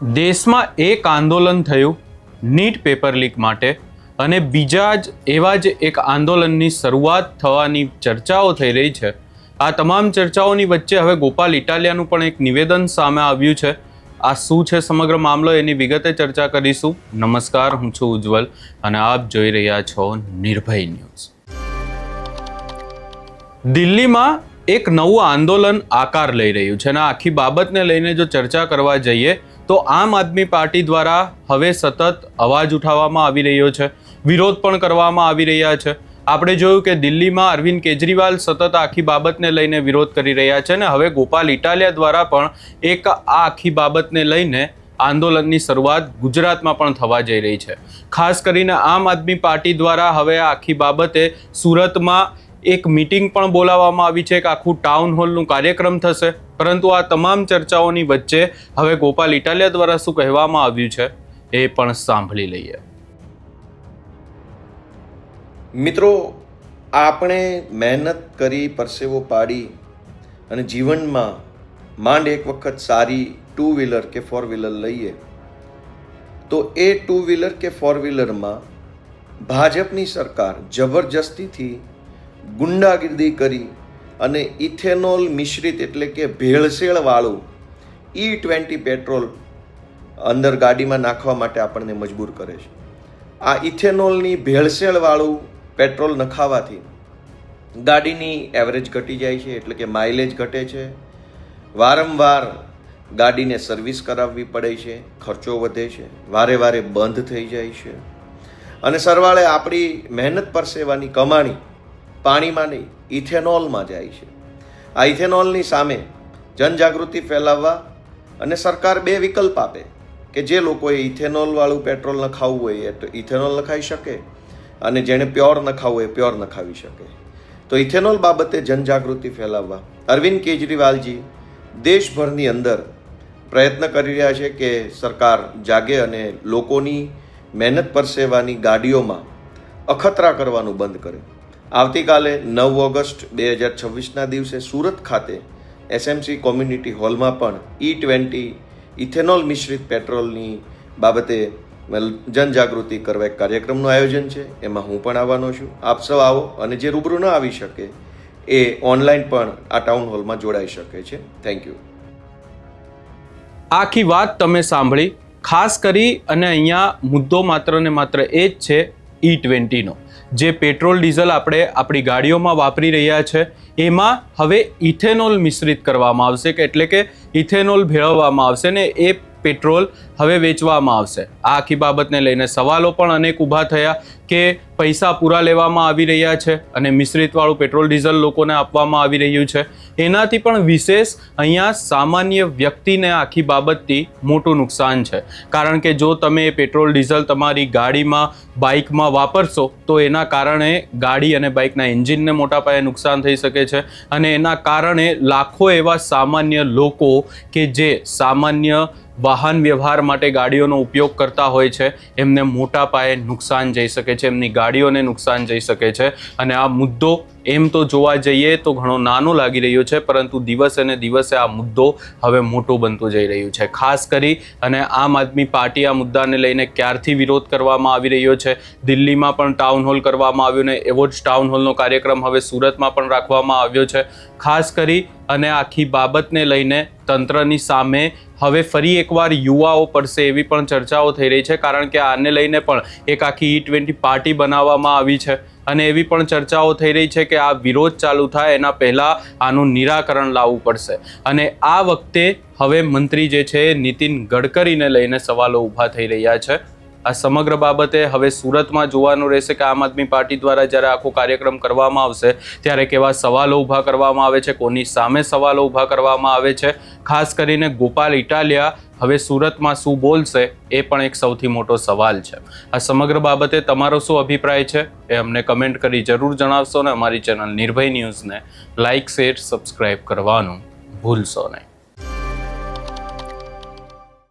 દેશમાં એક આંદોલન થયું નીટ પેપર લીક માટે અને બીજા જ એવા જ એક આંદોલનની શરૂઆત થવાની ચર્ચાઓ થઈ રહી છે. આ તમામ ચર્ચાઓની વચ્ચે હવે ગોપાલ ઇટાલિયાનું પણ એક નિવેદન સામે આવ્યું છે. આ શું છે સમગ્ર મામલો, એની વિગતે ચર્ચા કરીશું. નમસ્કાર, હું છું ઉજ્જવલ અને આપ જોઈ રહ્યા છો નિર્ભય ન્યૂઝ. દિલ્હીમાં એક નવું આંદોલન આકાર લઈ રહ્યું છે અને આખી બાબતને લઈને જો ચર્ચા કરવા જઈએ તો આમ આદમી પાર્ટી દ્વારા હવે સતત અવાજ ઉઠાવવામાં આવી રહ્યો છે, વિરોધ પણ કરવામાં આવી રહ્યા છે. આપણે જોયું કે દિલ્હીમાં અરવિંદ કેજરીવાલ સતત આખી બાબતને લઈને વિરોધ કરી રહ્યા છે અને હવે ગોપાલ ઇટાલિયા દ્વારા પણ એક આ આખી બાબતને લઈને આંદોલનની શરૂઆત ગુજરાતમાં પણ થવા જઈ રહી છે. ખાસ કરીને આમ આદમી પાર્ટી દ્વારા હવે આખી બાબતે સુરતમાં એક મીટિંગ પણ બોલાવવામાં આવી છે, એક આખું ટાઉન હોલનું કાર્યક્રમ થશે. પરંતુ આ તમામ ચર્ચાઓની વચ્ચે હવે ગોપાલ ઇટાલિયા દ્વારા શું કહેવામાં આવ્યું છે એ પણ સાંભળી લઈએ. મિત્રો, આપણે મહેનત કરી, પરસેવો પાડી અને જીવનમાં માંડ એક વખત સારી 2 વ્હીલર કે 4 વ્હીલર લઈએ તો એ 2 વ્હીલર કે 4 વ્હીલરમાં ભાજપની સરકાર જબરજસ્તીથી ગુંડાગીરી કરી અને ઇથેનોલ મિશ્રિત એટલે કે ભેળસેળવાળું E20 પેટ્રોલ અંદર ગાડીમાં નાખવા માટે આપણને મજબૂર કરે છે. આ ઇથેનોલની ભેળસેળવાળું પેટ્રોલ નખાવાથી ગાડીની એવરેજ ઘટી જાય છે, એટલે કે માઇલેજ ઘટે છે. વારંવાર ગાડીને સર્વિસ કરાવવી પડે છે, ખર્ચો વધે છે, વારે વારે બંધ થઈ જાય છે અને સરવાળે આપણી મહેનત પરસેવાની કમાણી પાણીમાં નહીં ઇથેનોલમાં જાય છે. આ ઇથેનોલની સામે જનજાગૃતિ ફેલાવવા અને સરકાર 2 વિકલ્પ આપે કે જે લોકોએ ઇથેનોલવાળું પેટ્રોલ નખાવવું હોય એ તો ઇથેનોલ નખાવી શકે અને જેણે પ્યોર નખાવવું હોય એ પ્યોર નખાવી શકે. તો ઇથેનોલ બાબતે જનજાગૃતિ ફેલાવવા અરવિંદ કેજરીવાલજી દેશભરની અંદર પ્રયત્ન કરી રહ્યા છે કે સરકાર જાગે અને લોકોની મહેનત પરસેવાની ગાડીઓમાં અખતરા કરવાનું બંધ કરે. આવતીકાલે 9 ઓગસ્ટ 2026ના દિવસે સુરત ખાતે SMC કોમ્યુનિટી હોલમાં પણ E20 ઇથેનોલ મિશ્રિત પેટ્રોલની બાબતે જનજાગૃતિ કરવા એક કાર્યક્રમનું આયોજન છે. એમાં હું પણ આવવાનો છું. આપ સૌ આવો અને જે રૂબરૂ ન આવી શકે એ ઓનલાઈન પણ આ ટાઉન હોલમાં જોડાઈ શકે છે. Thank you. આખી વાત તમે સાંભળી. ખાસ કરી અને અહીંયા મુદ્દો માત્ર ને માત્ર એ જ છે E20નો, જે પેટ્રોલ ડીઝલ આપણે આપણી ગાડીઓમાં વાપરી રહ્યા છે એમાં હવે ઇથેનોલ મિશ્રિત કરવામાં આવશે, કે એટલે કે ઇથેનોલ ભેળવવામાં આવશે ને એ પેટ્રોલ હવે વેચવામાં આવશે. આ આખી બાબતને લઈને સવાલો પણ અનેક ઊભા થયા કે પૈસા પૂરા લેવામાં આવી રહ્યા છે અને મિશ્રિતવાળું પેટ્રોલ ડીઝલ લોકોને આપવામાં આવી રહ્યું છે. એનાથી પણ વિશેષ અહીંયા સામાન્ય વ્યક્તિને આખી બાબતથી મોટું નુકસાન છે. કારણ કે જો તમે પેટ્રોલ ડીઝલ તમારી ગાડીમાં બાઇકમાં વાપરશો તો એના કારણે ગાડી અને બાઇકના એન્જિનને મોટા પાયે નુકસાન થઈ શકે છે અને એના કારણે લાખો એવા સામાન્ય લોકો કે જે સામાન્ય વાહન વ્યવહાર માટે ગાડીઓનો ઉપયોગ કરતા હોય છે એમને મોટા પાયે નુકસાન જઈ શકે છે, એમની ગાડીઓને નુકસાન જઈ શકે છે. અને આ મુદ્દો એમ તો જોવા જઈએ તો ઘણો નાનો લાગી રહ્યો છે, પરંતુ દિવસે ને દિવસે આ મુદ્દો હવે મોટો બનતો જઈ રહ્યું છે. ખાસ કરી અને આમ આદમી પાર્ટી આ મુદ્દાને લઈને ક્યારથી વિરોધ કરવામાં આવી રહ્યો છે. દિલ્હીમાં પણ ટાઉન હોલ કરવામાં આવ્યો ને એવો જ ટાઉન હોલનો કાર્યક્રમ હવે સુરતમાં પણ રાખવામાં આવ્યો છે. ખાસ કરી અને આખી બાબતને લઈને તંત્રની સામે હવે ફરી એકવાર યુવાઓ પડશે એવી પણ ચર્ચાઓ થઈ રહી છે, કારણ કે આને લઈને પણ એક આખી E20 પાર્ટી બનાવવામાં આવી છે અને એવી પણ ચર્ચાઓ થઈ રહી છે કે આ વિરોધ ચાલુ થાય એના પહેલાં આનું નિરાકરણ લાવવું પડશે. અને આ વખતે હવે મંત્રી જે છે નીતિન ગડકરીને લઈને સવાલો ઊભા થઈ રહ્યા છે. આ સમગ્ર બાબતે હવે સુરતમાં જોવાનું રહેશે કે આમ આદમી પાર્ટી દ્વારા જ્યારે આખો કાર્યક્રમ કરવામાં આવશે ત્યારે કેવા સવાલો ઊભા કરવામાં આવે છે, કોની સામે સવાલો ઊભા કરવામાં આવે છે. ખાસ કરીને ગોપાલ ઇટાલિયા હવે સુરતમાં શું બોલશે એ પણ એક સૌથી મોટો સવાલ છે. આ સમગ્ર બાબતે તમારો શું અભિપ્રાય છે એ અમને કમેન્ટ કરી જરૂર જણાવશો ને અમારી ચેનલ નિર્ભય ન્યૂઝને લાઇક, શેર, સબસ્ક્રાઈબ કરવાનું ભૂલશો નહીં.